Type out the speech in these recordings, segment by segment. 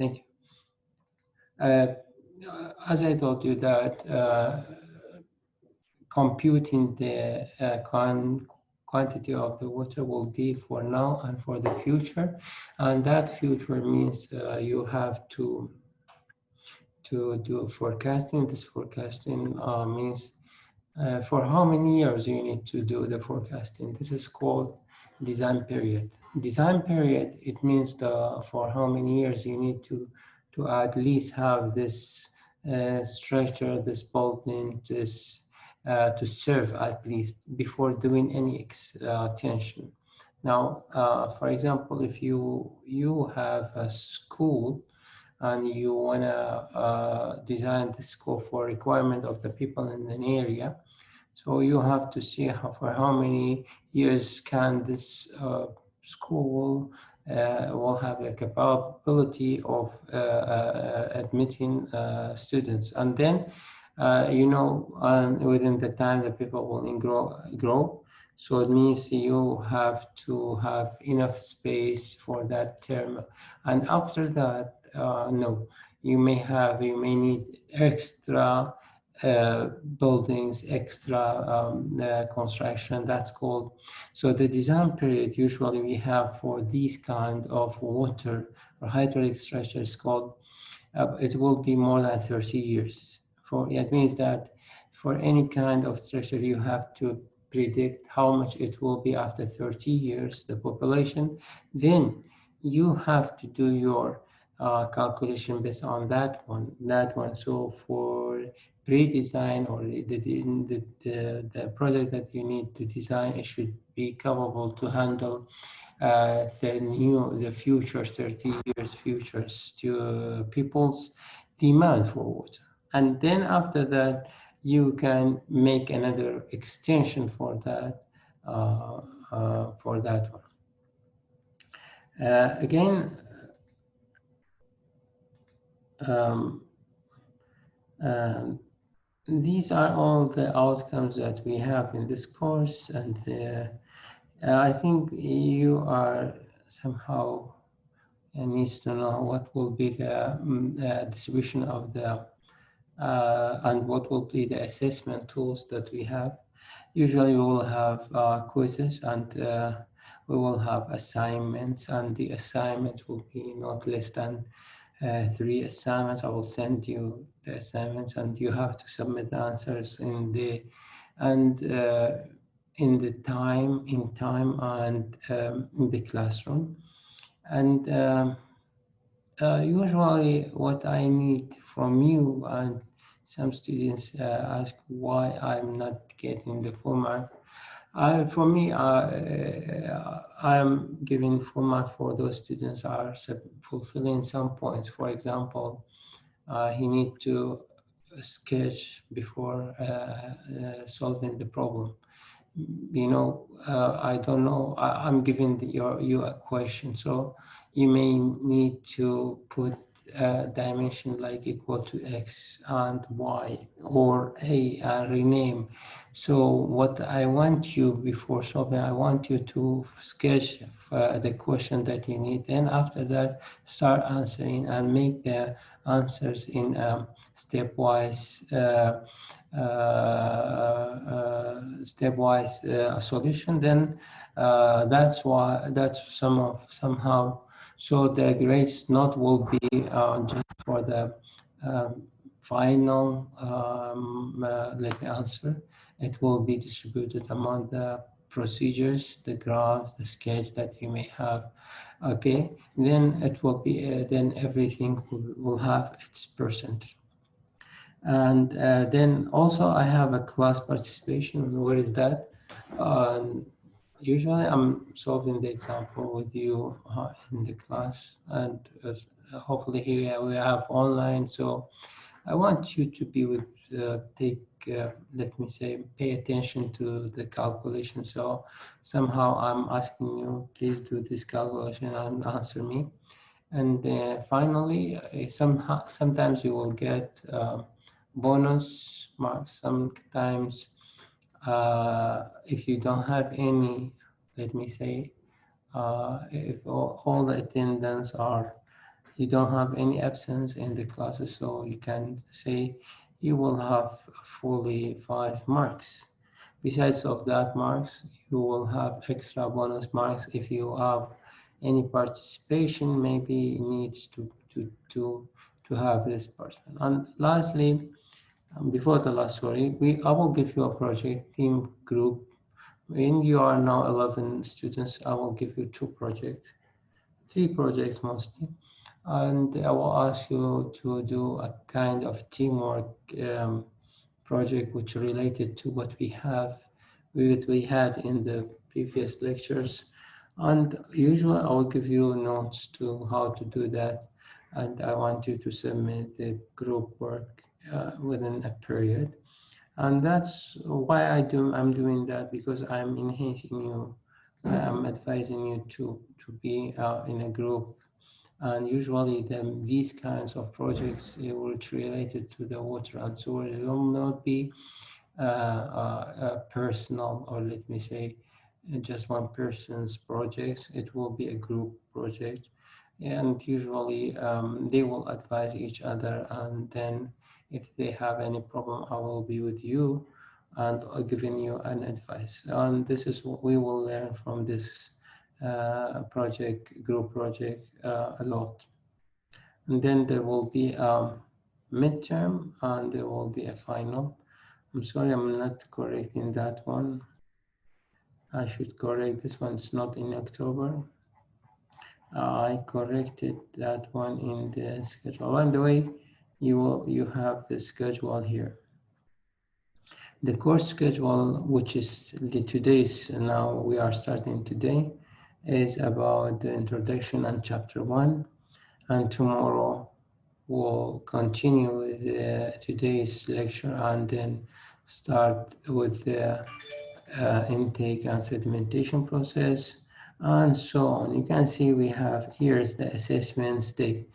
Thank you. As I told you that computing the quantity of the water will be for now and for the future, and that future means you have to do forecasting. This forecasting means for how many years you need to do the forecasting. This is called design period. Design period, it means for how many years you need to at least have this structure, this building, this to serve at least before doing any extension. Now, for example, if you have a school and you want to design the school for requirement of the people in an area, so you have to see for how many years can this school will have the capability of admitting students, and then within the time the people will grow. So it means you have to have enough space for that term, and after that, no, you may need extra buildings, extra construction. That's called. So the design period usually we have for these kind of water or hydraulic structures called. It will be more than 30 years. It means that for any kind of structure, you have to predict how much it will be after 30 years, the population. Then you have to do your calculation based on that one. So for pre-design or the project that you need to design, it should be capable to handle the future 30 years futures to people's demand for water. And then after that, you can make another extension for that one. Again, these are all the outcomes that we have in this course, and I think you are somehow needs to know what will be the distribution of the and what will be the assessment tools that we have. Usually we will have quizzes, and we will have assignments, and the assignment will be not less than 3 assignments. I will send you the assignments, and you have to submit the answers in the time and in the classroom. And usually what I need from you, and some students ask why I'm not getting the full mark. For me, I'm giving full mark for those students who are fulfilling some points. For example, he need to sketch before solving the problem. I don't know. I'm giving you a question, so you may need to put a dimension like equal to x and y, or rename. So what I want you before solving, I want you to sketch the question that you need. Then after that, start answering and make the answers in stepwise solution. Then that's somehow. So the grades not will be just for the final answer. It will be distributed among the procedures, the graphs, the sketch that you may have. Okay, then it will be then everything will have its percentage. And then also I have a class participation. Where is that? Usually I'm solving the example with you in the class, and hopefully here we have online. So I want you to be with, let me say, pay attention to the calculation. So somehow I'm asking you, please do this calculation and answer me. And finally, sometimes you will get bonus marks. Sometimes if you don't have any, let me say, if all the attendants are you don't have any absence in the classes, so you can say you will have fully 5 marks. Besides of that marks, you will have extra bonus marks if you have any participation, maybe needs to have this person. And lastly, before the last, sorry, I will give you a project team group. When you are now 11 students, I will give you 2 projects, 3 projects mostly, and I will ask you to do a kind of teamwork project which related to what we had in the previous lectures. And usually I will give you notes to how to do that, and I want you to submit the group work within a period. And that's why I'm doing that, because I'm enhancing you. I'm advising you to be in a group. And usually these kinds of projects which related to the water and sewer, it will not be personal, or let me say just one person's projects. It will be a group project, and usually they will advise each other, and then if they have any problem, I will be with you and giving you an advice. And this is what we will learn from this group project, a lot. And then there will be a midterm, and there will be a final. I'm sorry, I'm not correcting that one. I should correct this one. It's not in October. I corrected that one in the schedule. By the way, you have the schedule here. The course schedule, which is today's, now we are starting today, is about the introduction and chapter 1, and tomorrow we'll continue with today's lecture and then start with the intake and sedimentation process, and so on. You can see we have here's the assessment state.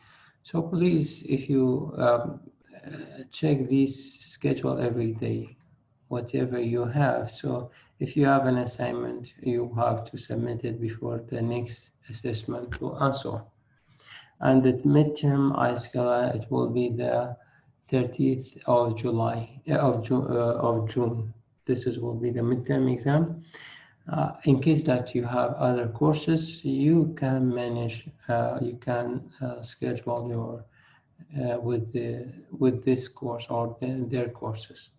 So please, if you check this schedule every day, whatever you have. So if you have an assignment, you have to submit it before the next assessment and so on. And the midterm iSCALA, it will be the 30th of July, of June. This will be the midterm exam. In case that you have other courses, you can manage, you can schedule your with this course or their courses.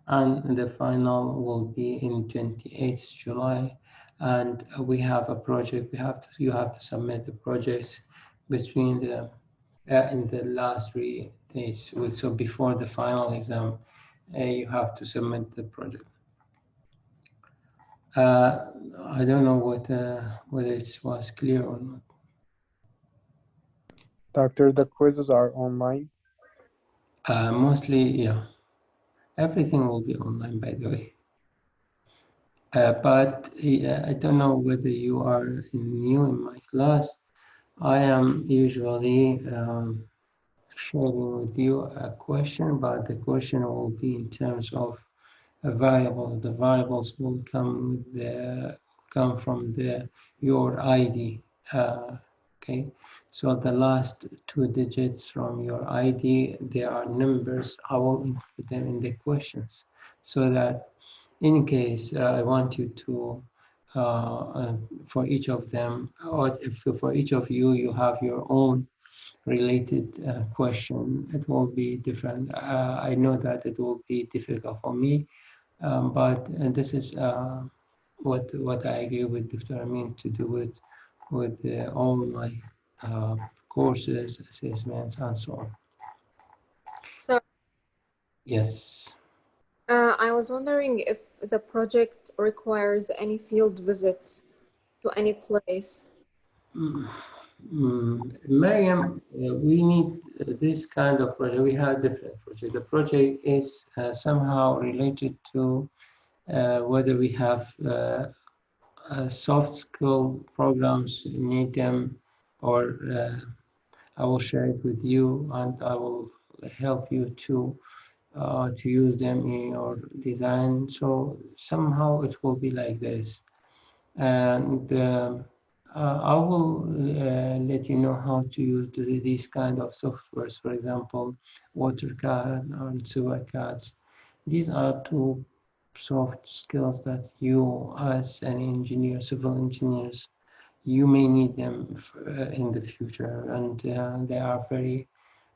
And the final will be in 28th July. And we have a project. You have to submit the projects between the in the last 3 days. So before the final exam, you have to submit the project. I don't know whether it was clear or not. Doctor, the quizzes are online? Mostly, yeah. Everything will be online, by the way. But I don't know whether you are new in my class. I am usually sharing with you a question, but the question will be in terms of variables. The variables will come from your ID. Okay, so the last 2 digits from your ID, they are numbers. I will include them in the questions, so that in case I want you to for each of them, or if for each of you, you have your own related question, it will be different. I know that it will be difficult for me, but this is what I agree with Dr. Amin to do it with all my courses, assessments, and so on. So, yes. I was wondering if the project requires any field visit to any place. Mariam, we need this kind of project. We have different projects. The project is somehow related to whether we have soft skill programs, need them, or I will share it with you, and I will help you to use them in your design. So somehow it will be like this. And I will let you know how to use these kind of softwares. For example, WaterCAD and SewerCAD. These are two soft skills that you, as an engineer, civil engineers, you may need them in the future, and they are very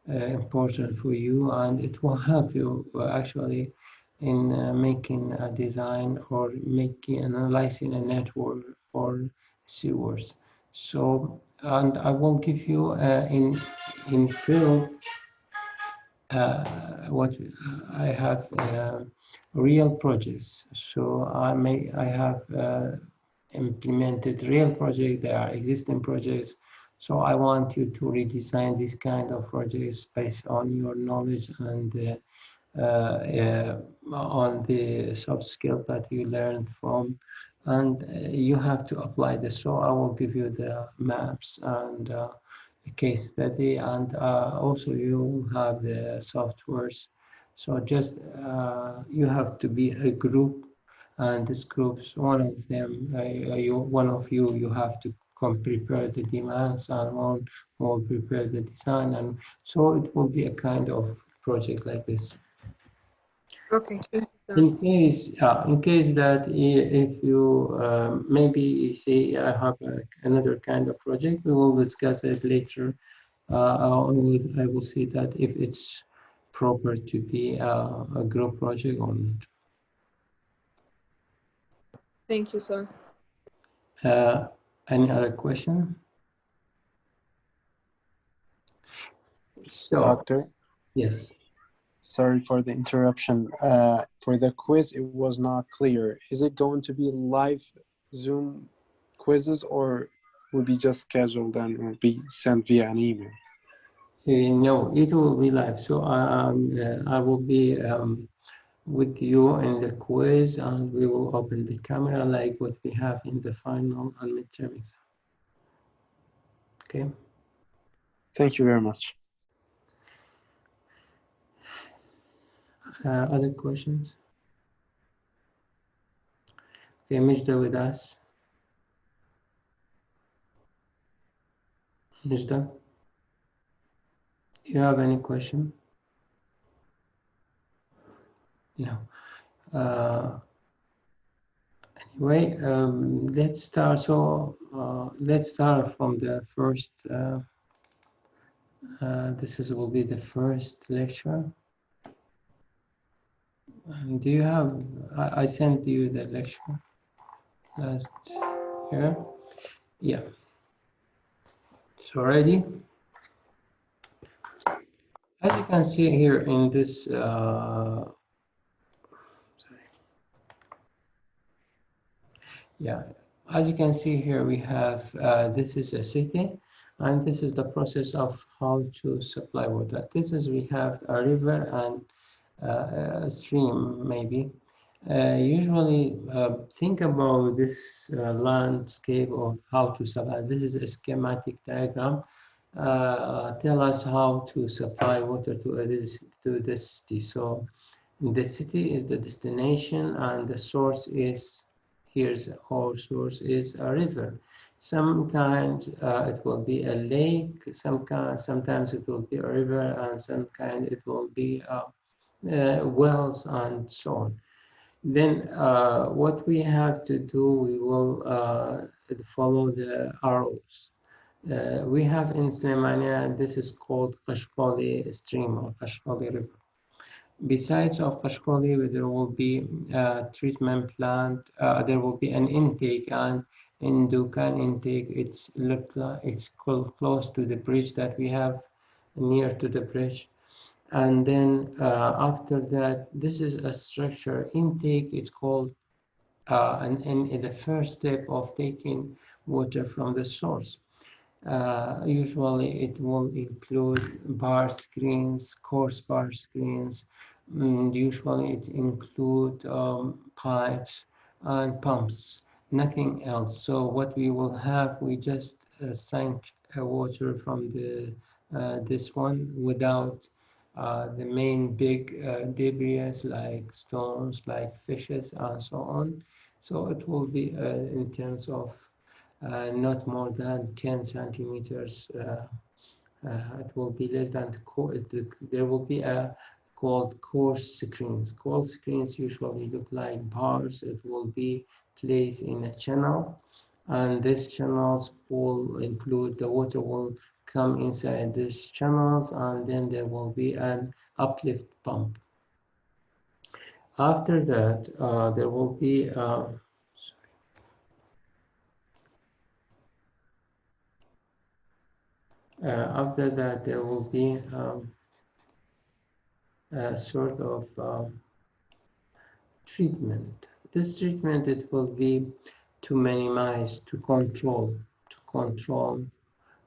important for you, and it will help you actually in making a design or making analyzing a network or sewers. So, and I will give you in field what I have real projects. So I have implemented real projects. There are existing projects. So I want you to redesign this kind of projects based on your knowledge and on the soft skills that you learned from, and you have to apply this. So I will give you the maps and case study, and also you have the softwares. So just you have to be a group, and this groups, one of them, one of you have to come prepare the demands, and one will prepare the design, and so it will be a kind of project like this. Okay, thank you, sir. In case that if you maybe say I have another kind of project, we will discuss it later. I will see that if it's proper to be a group project or not. Thank you, sir. Any other question? So, Doctor, yes. sorry for the interruption. For the quiz, it was not clear. Is it going to be live Zoom quizzes, or will be just scheduled and will be sent via an email? No, it will be live. So I will be with you in the quiz, and we will open the camera like what we have in the final and midterm exam. Okay. Thank you very much. Other questions? Okay, Mijda with us. Mijda, you have any question? No. Anyway, let's start. So let's start from the first. This will be the first lecture. Do you have? I sent you the lecture last year. Yeah. So ready? As you can see here in this. Yeah, as you can see here, we have this is a city, and this is the process of how to supply water. This is we have a river and a stream maybe. Usually think about this landscape of how to supply. This is a schematic diagram. Tell us how to supply water to this city. So the city is the destination, and the source is here's our source is a river. Some kind it will be a lake. Sometimes it will be a river, and some kind it will be wells and so on. Then what we have to do, we will follow the arrows. We have in Slemania, this is called Qashqali stream or Qashqali river. Besides of Qashqali, there will be a treatment plant, there will be an intake, and in Dukan intake, it's close to the bridge that we have, near to the bridge. And then after that, this is a structure intake. It's called, and in the first step of taking water from the source. Usually it will include bar screens, coarse bar screens. Usually it include pipes and pumps, nothing else. So what we will have, we just sink water from the this one without the main big debris like stones, like fishes, and so on. So it will be in terms of not more than 10 centimeters. It will be less than there will be a called coarse screens. Coarse screens usually look like bars. It will be placed in a channel, and these channels will include the water will come inside these channels, and then there will be an uplift pump. After that, there will be after that there will be a sort of treatment. This treatment, it will be to minimize, to control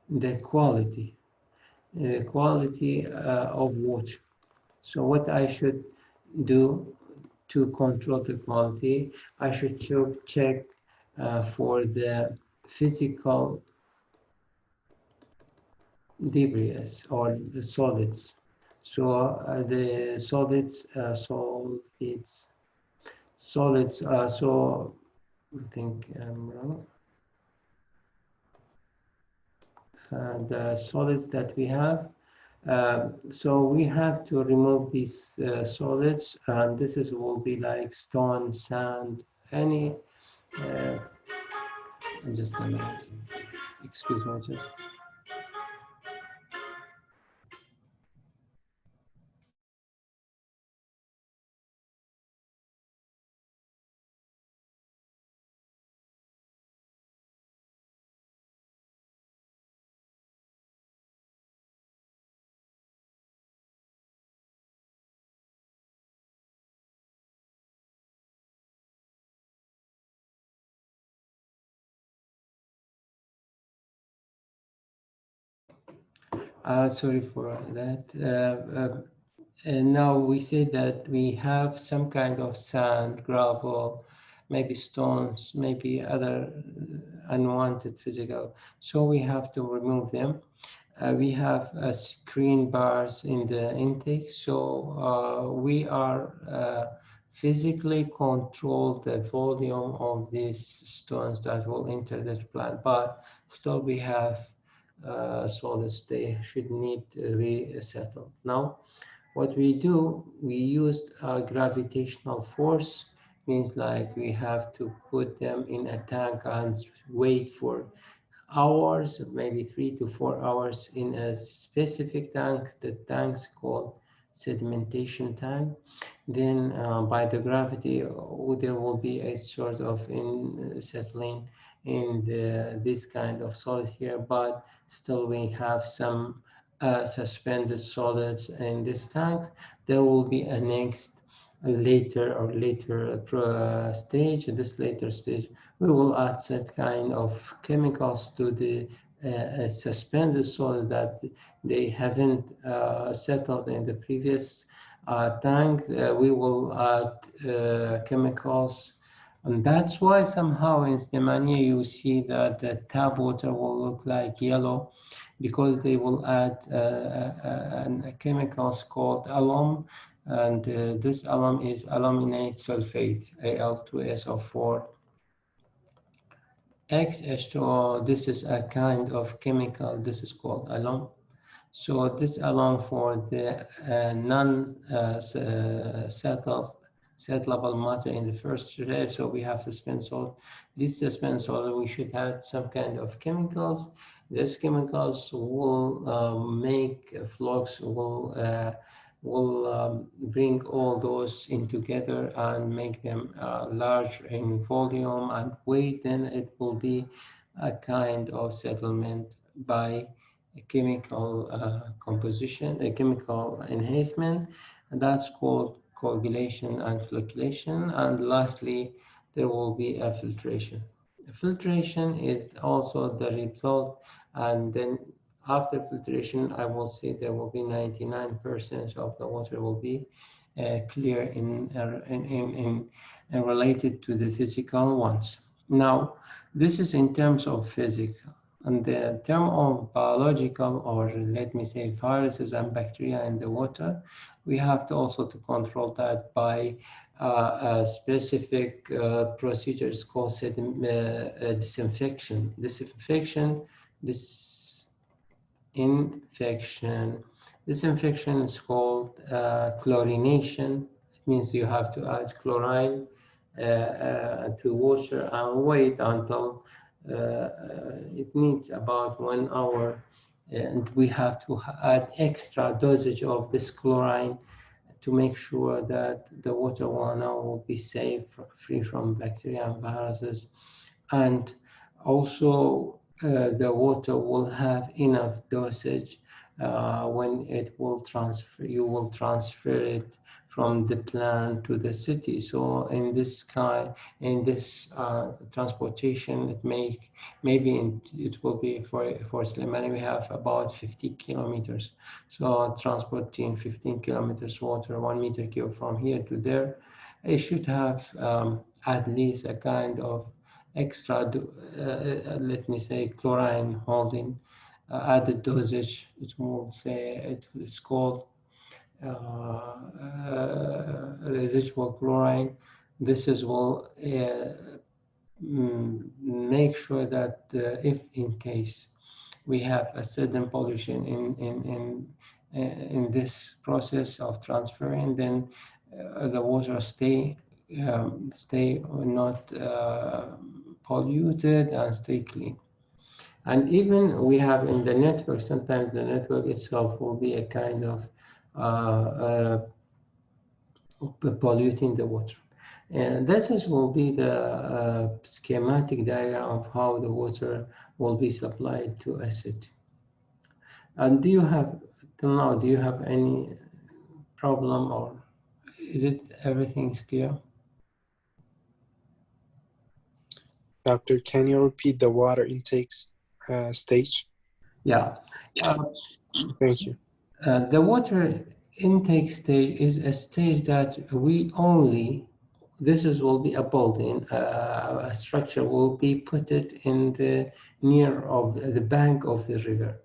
the quality of water. So what I should do to control the quality, I should check for the physical debris or the solids. So the solids. So I think I'm wrong. The solids that we have. So we have to remove these solids, and this will be like stone, sand, any. Just a minute. Excuse me, just. Sorry for that. And now we say that we have some kind of sand, gravel, maybe stones, maybe other unwanted physical. So we have to remove them. We have screen bars in the intake, so we are physically control the volume of these stones that will enter the plant, but still we have solids. They should need to be settled. Now, what we do, we used a gravitational force, means like we have to put them in a tank and wait for hours, maybe 3 to 4 hours in a specific tank. The tank's called sedimentation tank. Then by the gravity, there will be a sort of settling in this kind of solid here, but still we have some suspended solids in this tank. There will be a next later stage. This later stage, we will add that kind of chemicals to the suspended solid that they haven't settled in the previous tank. We will add chemicals, and that's why somehow in Slimania you see that the tap water will look like yellow, because they will add chemicals called alum, and this alum is aluminate sulfate, Al2SO4. XH2O, this is a kind of chemical, this is called alum. So this alum for the settleable matter in the first layer, so we have suspended solid. This suspended solid, we should have some kind of chemicals. These chemicals will make flux, will bring all those in together and make them large in volume and weight. Then it will be a kind of settlement by a chemical composition, a chemical enhancement, and that's called coagulation and flocculation. And lastly, there will be a filtration. Filtration is also the result, and then after filtration, I will say there will be 99% of the water will be clear in related to the physical ones. Now, this is in terms of physical. And the term of biological, or let me say viruses and bacteria in the water, we have to also to control that by specific procedures called disinfection. Disinfection is called chlorination. It means you have to add chlorine to water and wait until it needs about 1 hour, and we have to add extra dosage of this chlorine to make sure that the water will be safe, free from bacteria and viruses, and also the water will have enough dosage when it will transfer. You will transfer it from the plant to the city. So in this transportation, it will be for Slimani, we have about 50 kilometers. So transporting 15 kilometers water, 1 meter cube from here to there, it should have at least a kind of extra, let me say, chlorine holding added dosage. It will say it's called residual chlorine. This will make sure that if in case we have a sudden pollution in this process of transferring, then the water stay not polluted and stay clean. And even we have in the network, sometimes the network itself will be a kind of polluting the water. And this will be the schematic diagram of how the water will be supplied to a city. And till now, do you have any problem, or is it everything's clear? Doctor, can you repeat the water intake stage? Yeah. Thank you. The water intake stage is a stage that will be a building, a structure will be put it in the near of the bank of the river.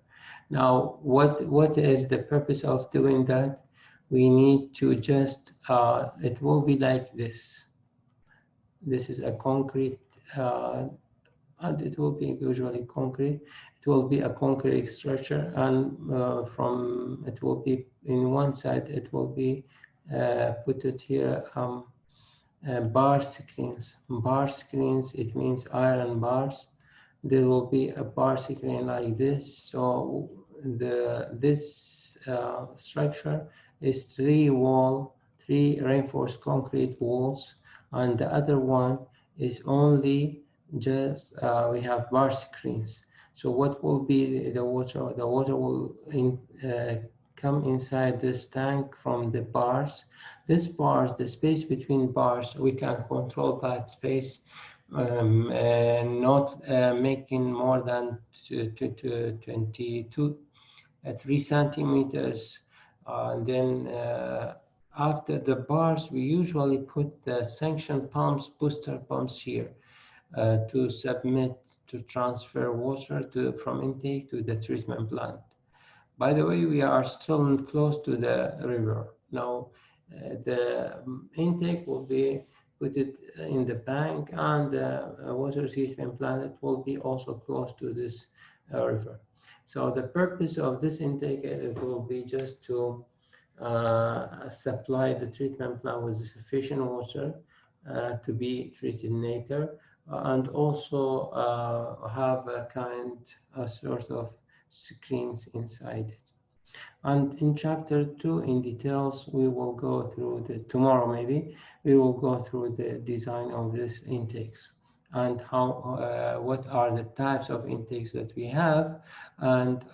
Now, what is the purpose of doing that? We need to just, it will be like this. This is a concrete, and it will be usually concrete. It will be a concrete structure, and it will be in one side, it will be put it here, bar screens. Bar screens, it means iron bars. There will be a bar screen like this. So this structure is three reinforced concrete walls, and the other one is only just we have bar screens. So what will be the water? The water will come inside this tank from the bars. This bars, the space between bars, we can control that space, and not making more than 3 centimeters. And then after the bars, we usually put the suction pumps, booster pumps here to transfer water from intake to the treatment plant. By the way, we are still close to the river. Now, the intake will be put it in the bank, and the water treatment plant will be also close to this river. So the purpose of this intake will be just to supply the treatment plant with sufficient water to be treated later, and also have a sort of screens inside it. And in chapter 2, in details, we will go through tomorrow maybe, we will go through the design of these intakes and how, what are the types of intakes that we have, and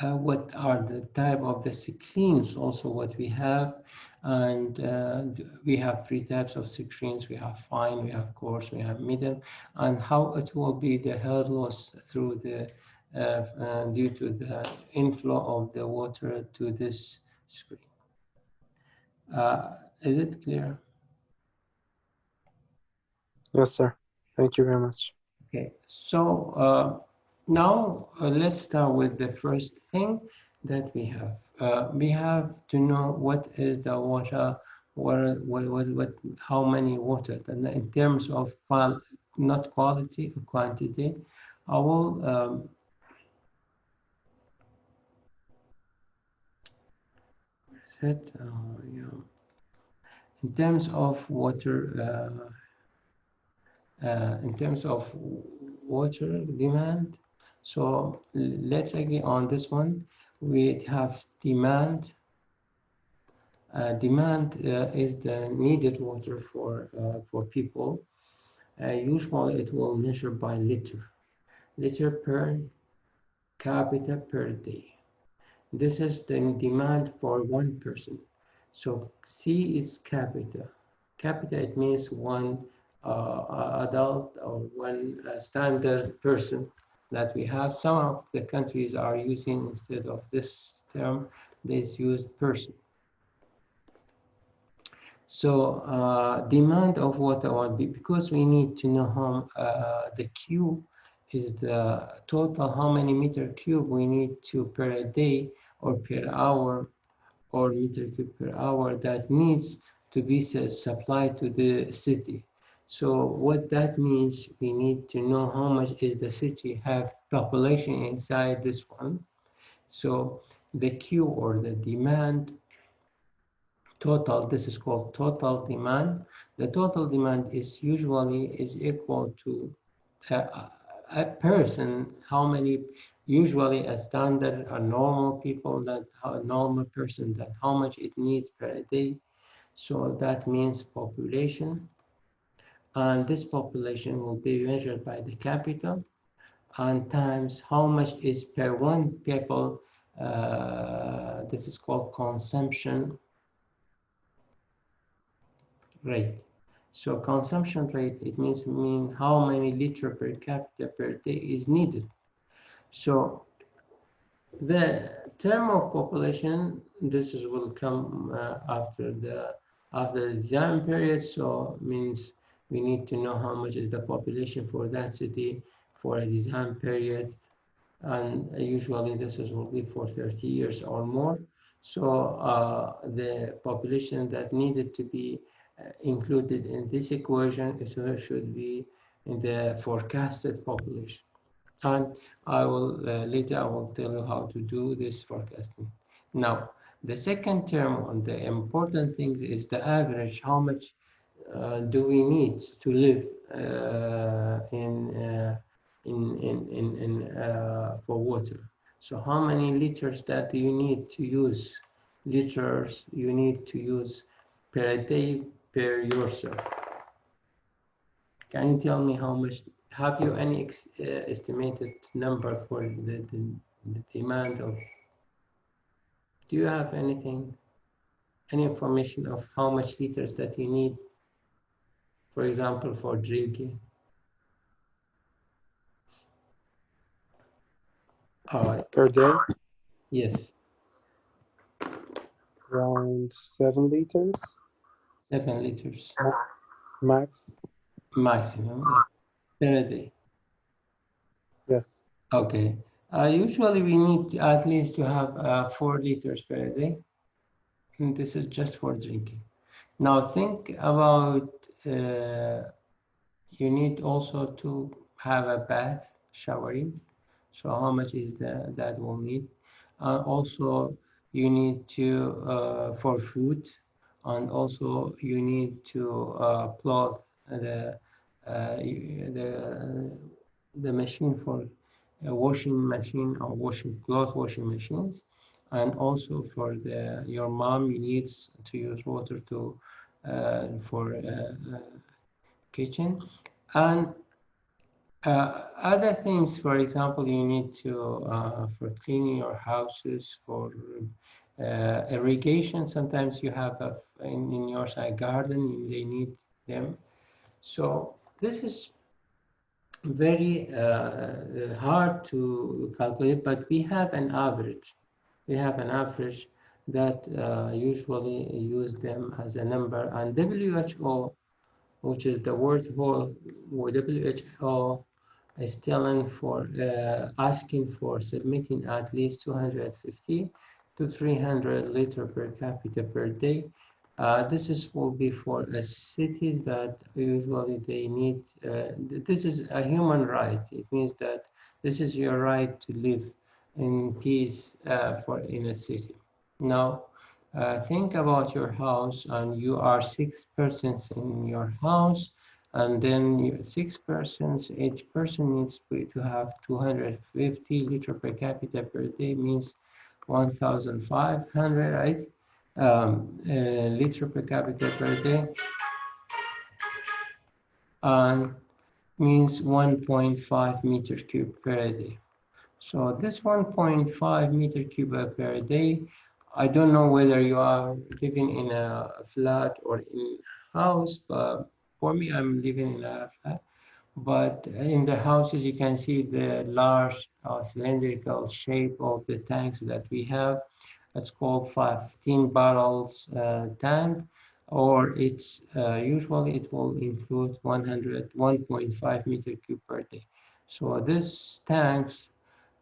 what are the type of the screens also what we have. And we have 3 types of screens. We have fine, we have coarse, we have middle, and how it will be the head loss through the due to the inflow of the water to this screen. Is it clear? Yes, sir. Thank you very much. Okay, so now let's start with the first thing that we have. We have to know what is the water how many water. And in terms of not quality, quantity, I will set, in terms of water, in terms of water demand. So let's agree on this one. We have demand. Demand is the needed water for people. Usually it will measure by liter per capita per day. This is the demand for one person. So C is capita. Capita, it means one adult or one standard person that we have. Some of the countries are using, instead of this term, they use person. So demand of water will be, because we need to know how the Q is the total, how many meter cube we need to per day or per hour or meter cube per hour that needs to be supplied to the city. So what that means, we need to know how much is the city have population inside this one. So the Q, or the demand total, this is called total demand. The total demand is usually equal to a person, how many, usually a standard, a normal people, that a normal person, that how much it needs per day. So that means population, and this population will be measured by the capital and times how much is per one people. This is called consumption rate. So consumption rate, it means how many liter per capita per day is needed. So the term of population, this will come after the design period. So means we need to know how much is the population for that city for a design period, and usually this will be for 30 years or more. So the population that needed to be included in this equation should be in the forecasted population. And I will later I will tell you how to do this forecasting. Now, the second term on the important things is the average. How much do we need to live for water? So how many liters that you need to use? Liters you need to use per day per yourself. Can you tell me how much? Have you any estimated number for the demand of? Do you have anything, any information of how much liters that you need, for example, for drinking? All right. Per day, Yes. around 7 liters 7 liters max. maximum, per day. Yes. Okay. Usually we need at least to have 4 liters per day. And this is just for drinking. Now think about you need also to have a bath, showering. So how much is that will need? Also, you need to for food, and also you need to plot the machine for a washing machine or cloth washing machines, and also for your mom, you needs to use water to for kitchen, and other things. For example, you need to for cleaning your houses, for irrigation. Sometimes you have in your side garden, they need them. So this is very hard to calculate, but we have an average. We have an average that usually use them as a number, and WHO, which is the World Health, WHO is telling for asking for submitting at least 250 to 300 liter per capita per day This is will be for cities that usually they need. This is a human right. It means that this is your right to live in peace for in a city. Now, think about your house, and you are 6 persons in your house, and then six persons. Each person needs to have 250 liter per capita per day. Means 1,500, right? Liter per capita per day, and means 1.5 meter cube per day. So this 1.5 meter cube per day, I don't know whether you are living in a flat or in a house, but for me, I'm living in a flat. But in the houses, you can see the large cylindrical shape of the tanks that we have. It's called 15 barrels tank, or it's usually it will include 1.5 meter cube per day. So this tanks,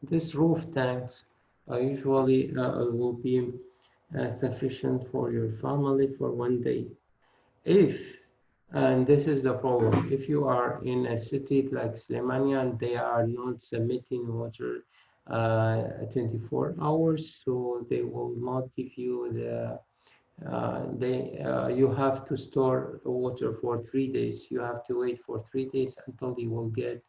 this roof tanks, usually will be sufficient for your family for one day. If, and this is the problem, if you are in a city like Slemania and they are not submitting water 24 hours, so they will not give you the you have to store water for 3 days. You have to wait for 3 days until you will get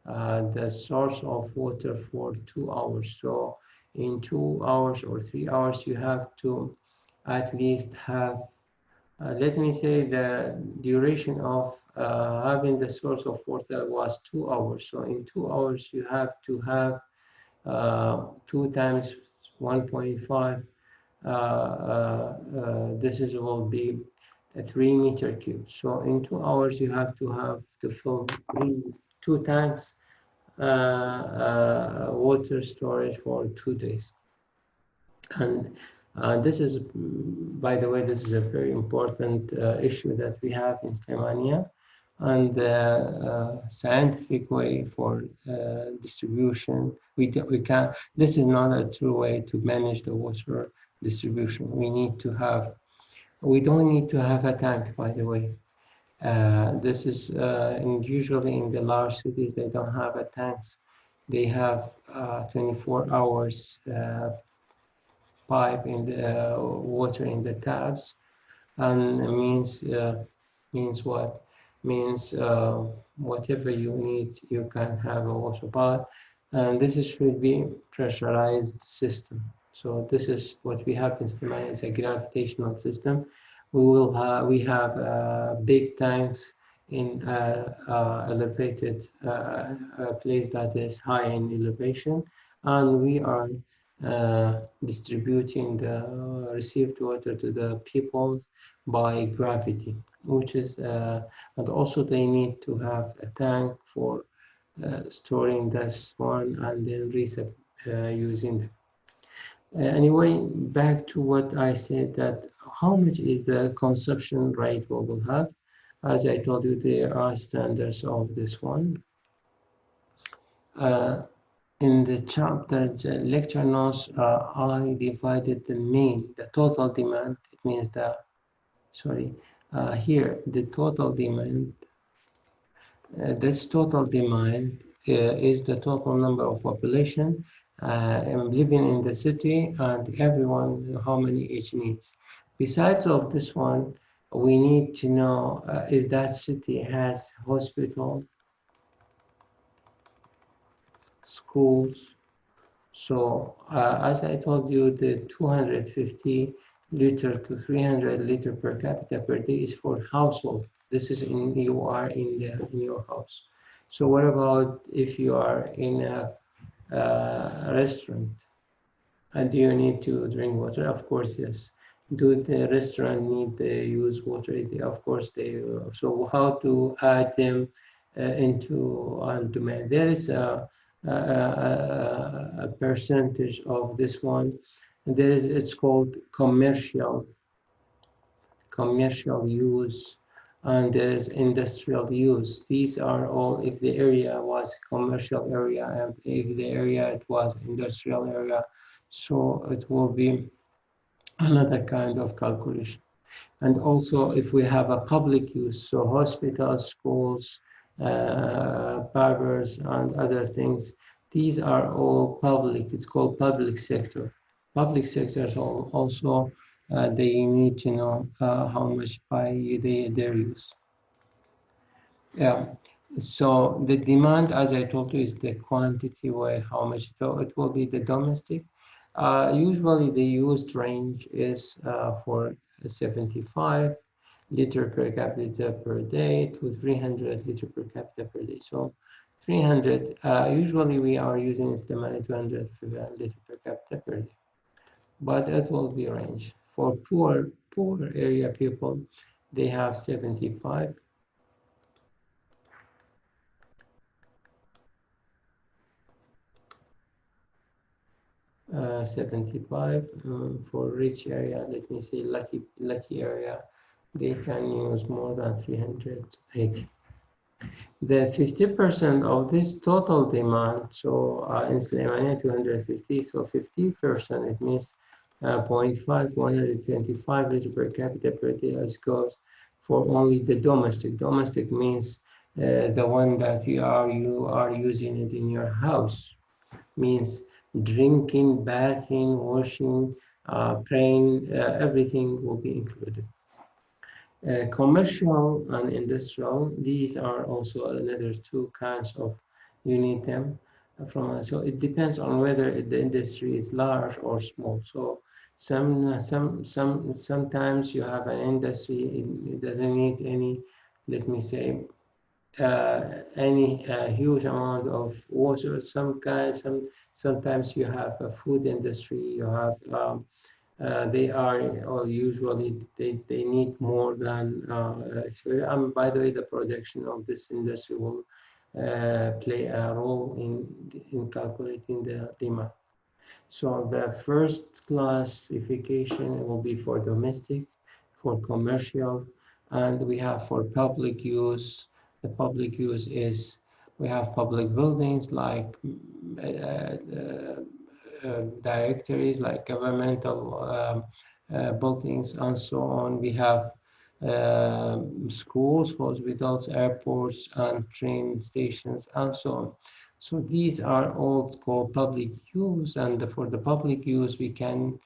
the source of water for 2 hours. So in 2 hours or 3 hours, you have to at least have let me say the duration of having the source of water was 2 hours. So in 2 hours, you have to have 2 times 1.5. This is will be a 3 meter cube. So in 2 hours, you have to fill two tanks water storage for 2 days. And this is, by the way, this is a very important issue that we have in Slemania. And the scientific way for distribution, we can, this is not a true way to manage the water distribution. We need to have, we don't need to have a tank, by the way. This is usually in the large cities, they don't have a tanks. They have 24 hours pipe in the water in the taps, and it means what? Means whatever you need, you can have a water bath, and this is, should be pressurized system. So this is what we have in Slimani. It's a gravitational system. We have big tanks in elevated place that is high in elevation, and we are distributing the received water to the people by gravity, which is, and also they need to have a tank for storing this one and then using them. Anyway, back to what I said, that how much is the consumption rate we will have? As I told you, there are standards of this one. In the chapter, the lecture notes, I divided the total demand. It means the, sorry, here, the total demand. This total demand is the total number of population living in the city, and everyone, how many each needs. Besides of this one, we need to know is that city has hospital, schools. So as I told you, the 250 liter to 300 liter per capita per day is for household. This is in, you are in your house. So what about if you are in a restaurant and you need to drink water? Of course, yes. Do the restaurant need to use water? Of course they. So how to add them into on demand? There is a percentage of this one. And there is, it's called commercial use, and there is industrial use. These are all, if the area was commercial area and if the area it was industrial area, so it will be another kind of calculation. And also if we have a public use, so hospitals, schools, barbers and other things, these are all public. It's called public sector. Public sectors also they need to know how much by their use. Yeah. So the demand, as I told you, is the quantity where how much. So it will be the domestic. Usually the used range is for 75 liter per capita per day to 300 liter per capita per day. So 300, usually we are using estimate 200 liter per capita per day, but it will be range. For poor area people, they have 75. 75 for rich area. Let me say lucky area, they can use more than 380. The 50% of this total demand, so in Slemania 250, so 50%, it means 0.5, 125 liter per capita per day as goes for only the domestic. Domestic means the one that you are using it in your house, means drinking, bathing, washing, praying, everything will be included. Commercial and industrial, these are also another two kinds of, you need them from, so it depends on whether the industry is large or small. So sometimes you have an industry, it doesn't need any, let me say, any huge amount of water. Sometimes you have a food industry, you have they are, or usually they need more than by the way, the production of this industry will play a role in calculating the demand. So the first classification will be for domestic, for commercial, and we have for public use. The public use is, we have public buildings like directories, like governmental buildings and so on. We have schools, hospitals, airports, and train stations, and so on. So these are all called public use, and for the public use, we cannot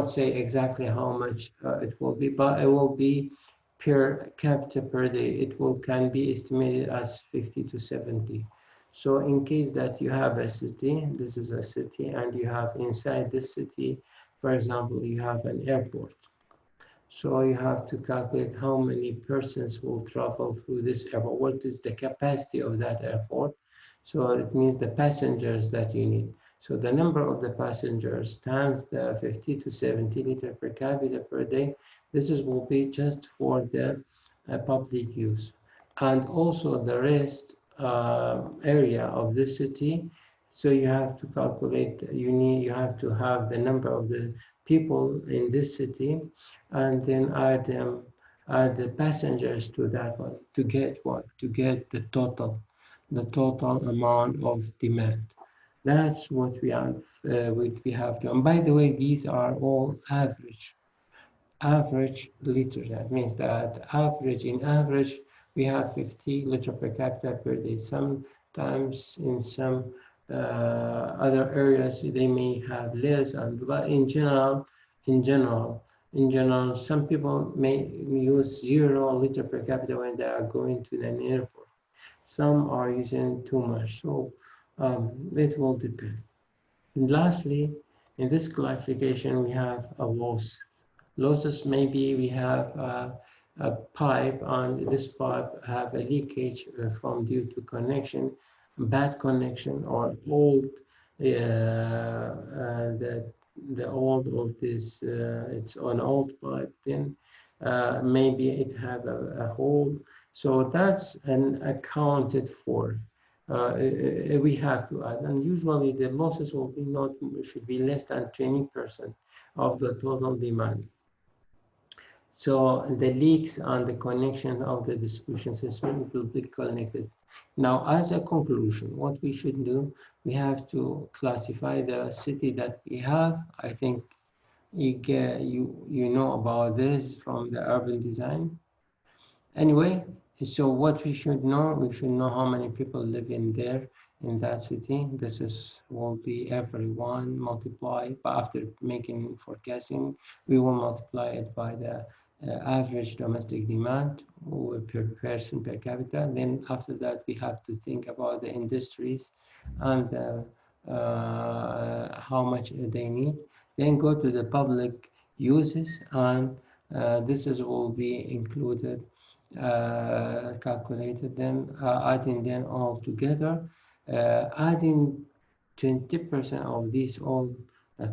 say exactly how much it will be, but it will be per capita per day. It can be estimated as 50 to 70. So in case that you have a city, this is a city, and you have inside this city, for example, you have an airport. So you have to calculate how many persons will travel through this airport. What is the capacity of that airport? So it means the passengers that you need. So the number of the passengers times the 50 to 70 liter per capita per day, will be just for the public use. And also the rest area of the city. So you have to calculate, you have to have the number of the people in this city, and then add the passengers to that one to get what? To get the total amount of demand. That's what we have to. And by the way, these are all average liters. That means that in average, we have 50 liter per capita per day. Sometimes in some other areas they may have less, but in general, some people may use 0 liter per capita when they are going to an airport. Some are using too much, so it will depend. And lastly, in this classification, we have a loss. Losses, maybe we have a pipe, and this pipe have a leakage from due to connection, bad connection, or old, the old of this, it's an old pipe, then maybe it have a hole. So that's an accounted for. We have to add, and usually the losses will be should be less than 20% of the total demand. So the leaks and the connection of the distribution system will be connected. Now, as a conclusion, what we should do, we have to classify the city that we have. I think you know about this from the urban design. Anyway, so what we should know how many people live in there in that city. This is will be everyone multiplied, but after making forecasting, we will multiply it by the average domestic demand per person per capita. Then after that, we have to think about the industries and how much they need. Then go to the public uses, and this is will be included, calculated them, adding them all together, adding 20% of these all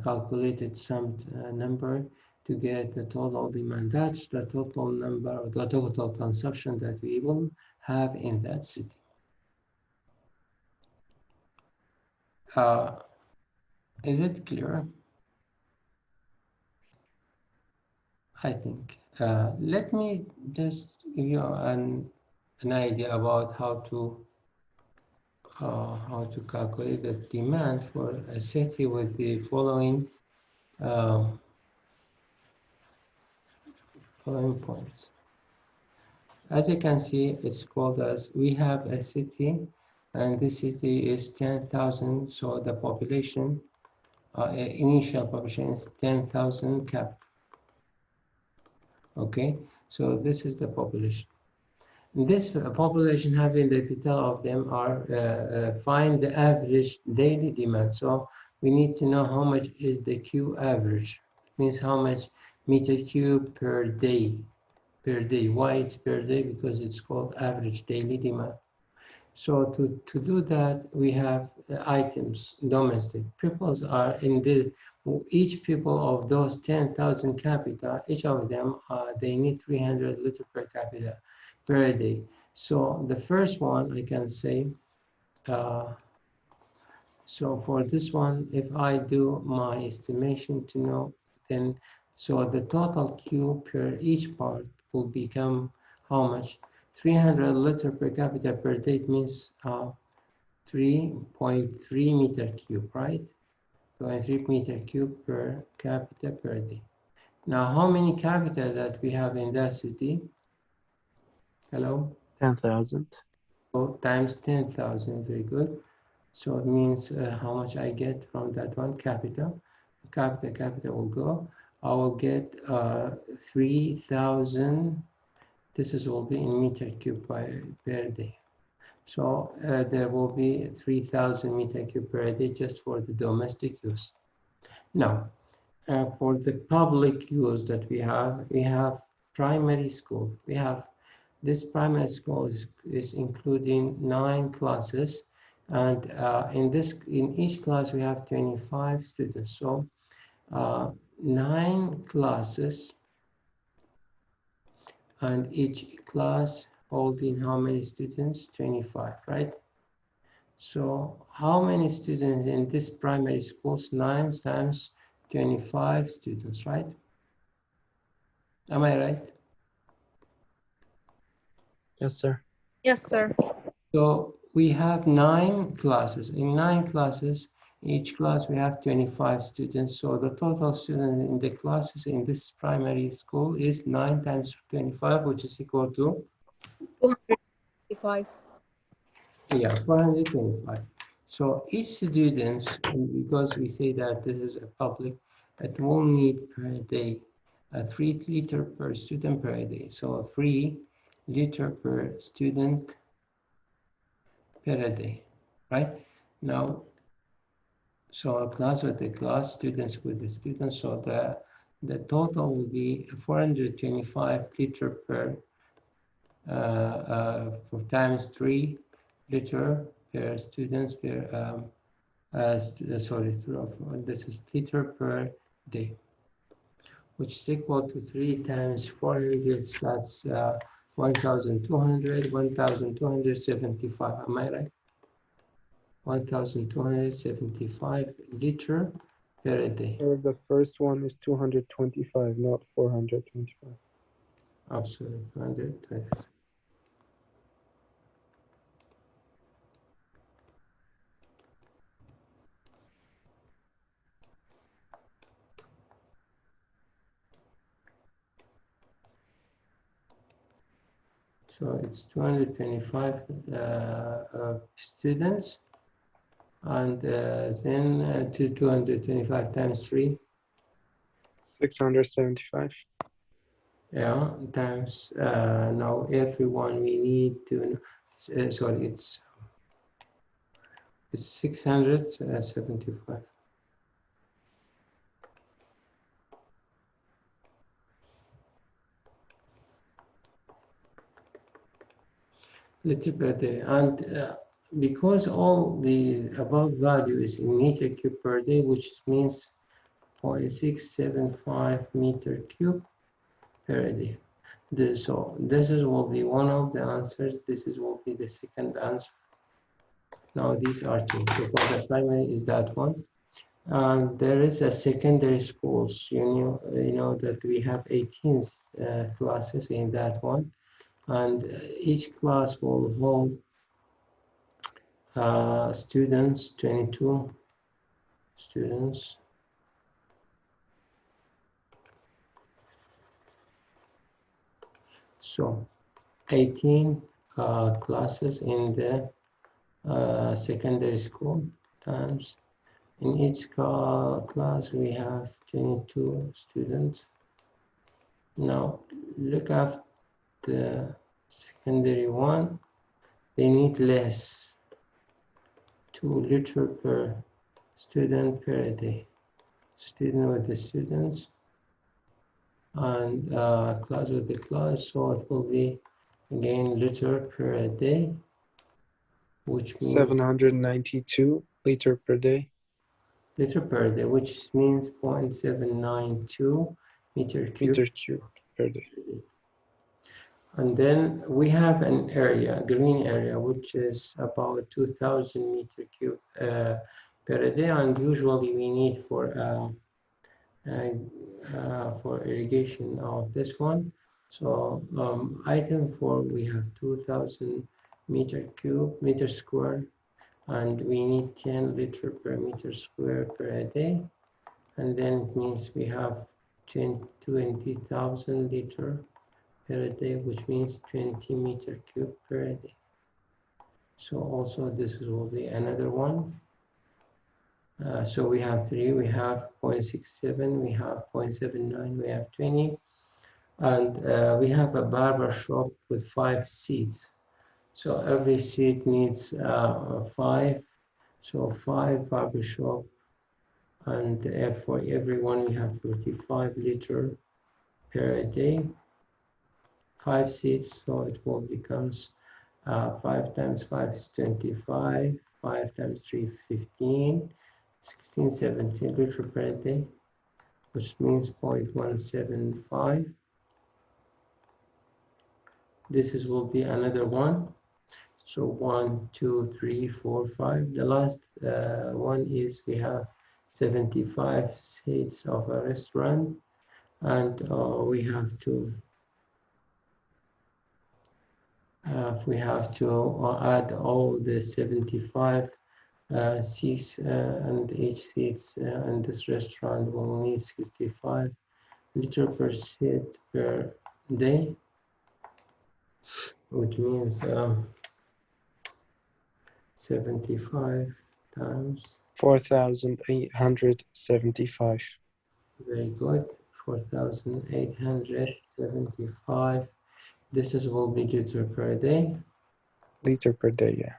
calculated summed number to get the total demand. That's the total number, or the total consumption that we will have in that city. Is it clear? I think. Let me just give you an idea about how to calculate the demand for a city with the following points. As you can see, it's called as, we have a city, and this city is 10,000, so the population, initial population is 10,000 capital. Okay, so this is the population. This population, having the detail of them, are find the average daily demand. So we need to know how much is the Q average. It means how much meter cube per day. Why it's per day? Because it's called average daily demand. So to do that, we have items, domestic. Peoples are in the, each people of those 10,000 capita, each of them, they need 300 liters per capita per day. So the first one, I can say, so for this one, if I do my estimation to know, then, so the total Q per each part will become how much? 300 liters per capita per day means 3.3 meter cube, right? 3 meter cube per capita per day. Now, how many capita that we have in that city? Hello? 10,000. So times 10,000, very good. So it means how much I get from that one, capita. Capita will go. I will get 3,000. This is will be in meter cube per day. So there will be 3,000 meter cube per day just for the domestic use. Now, for the public use that we have primary school. We have this primary school is including 9 classes, and in each class we have 25 students. So 9 classes, and each class holding how many students? 25, right? So how many students in this primary schools? 9 times 25 students, right? Am I right? Yes, sir. Yes, sir. So we have 9 classes. In 9 classes, each class we have 25 students. So the total students in the classes in this primary school is 9 times 25, which is equal to? 255. Yeah, 425. So each student, because we say that this is a public, it will need per day 3 liters per student per day. So 3 liters per student per day, right? Now, so a class with the class, students with the students, so the total will be 425 liters per for times 3 liter per students per sorry, this is liter per day, which is equal to 3 times 400. That's 1,200, 1,275. Am I right? 1,275 liter per day. The first one is 225, not 425. Absolutely, 225. So it's 225 students, and then to 225 times 3. 675. Yeah, times now everyone we need to sorry, it's 675. Liter per day, and because all the above value is in meter cube per day, which means 0.675 meter cube per day. So this will be one of the answers. This will be the second answer. Now these are two. So for the primary is that one. There is a secondary schools. You know that we have 18 classes in that one, and each class will hold students, 22 students. So 18 classes in the secondary school times in each class we have 22 students. Now look at the secondary one, they need less, 2 liter per student per day. Student with the students and class with the class, so it will be again liter per day, which means 792 liter per day. Liter per day, which means 0.792 meter cube Per day. And then we have an area, green area, which is about 2,000 meter cube per day, and usually we need for irrigation of this one. So item 4, we have 2,000 meter square, and we need 10 liter per meter square per day, and then it means we have 20,000 liter per day, which means 20 meter cube per day. So also this will be another one. So we have 3, we have 0.67, we have 0.79, we have 20, and we have a barber shop with 5 seats. So every seat needs 5, so 5 barber shop, and for everyone we have 35 liter per day, 5 seats, so it will becomes 5 times 5 is 25, 5 times 3 15, 16, 17 liter per day, which means 0.175. This will be another one. So 1, 2, 3, 4, 5. The last one is we have 75 seats of a restaurant, and we have to add all the 75 seats, and each seats in this restaurant will need 65 liter per seat per day, which means 75 times 4,875. very good, 4,875. This will be liter per day. Liter per day, yeah.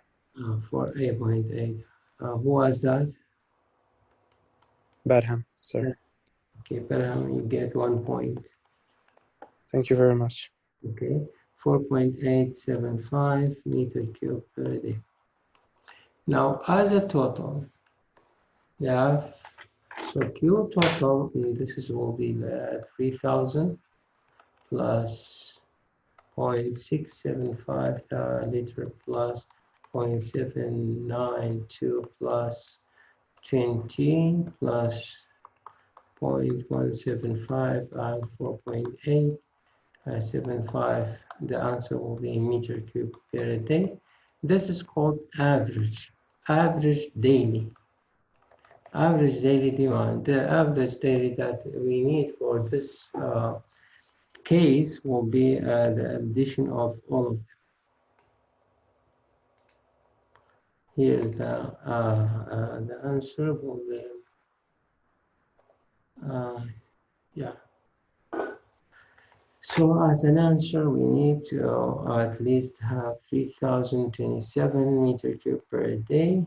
For 8.8. Who was that? Barham, sir. Okay, Barham, you get 1 point. Thank you very much. Okay, 4.875 meter cube per day. Now, as a total, yeah, so Q total, this will be 3,000 plus 0.675 liter plus 0.792 plus 20 plus 0.175 and 4.875. The answer will be in meter cube per day. This is called average daily demand. The average daily that we need for this case will be the addition of all of them. Here's the answer will be, yeah. So as an answer, we need to at least have 3,027 meter cube per day,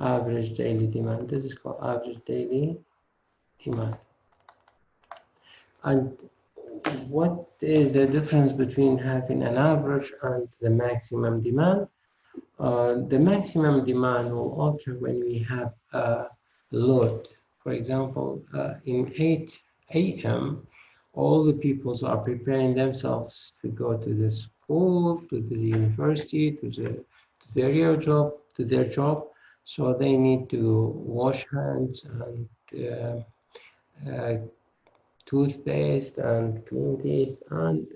average daily demand. This is called average daily demand. And what is the difference between having an average and the maximum demand? The maximum demand will occur when we have a load. For example, in 8 a.m., all the peoples are preparing themselves to go to the school, to the university, to their job. So they need to wash hands and toothpaste and clean teeth and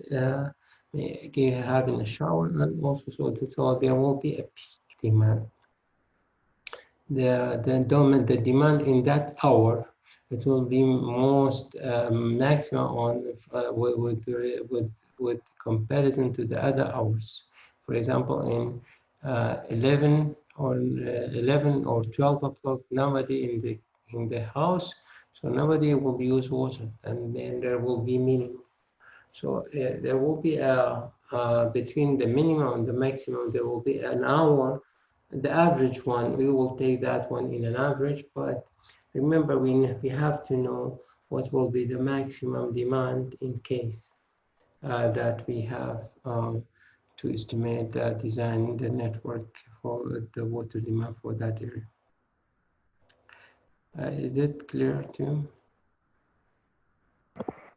having a shower, and also so there will be a peak demand. The demand in that hour, it will be most maximum on with comparison to the other hours. For example, in 11 or 12 o'clock, nobody in the house, so nobody will use water, and then there will be minimum. So there will be between the minimum and the maximum, there will be an hour. The average one, we will take that one in an average, but remember we have to know what will be the maximum demand in case that we have to estimate design the network for the water demand for that area. Is it clear to you?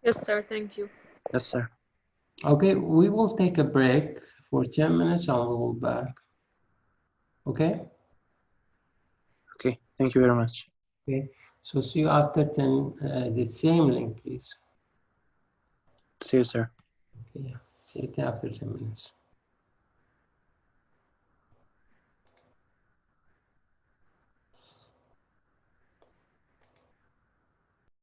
Yes, sir. Thank you. Yes, sir. Okay, we will take a break for 10 minutes and we will be back. Okay? Okay, thank you very much. Okay, so see you after 10, the same link, please. See you, sir. Okay, see you after 10 minutes.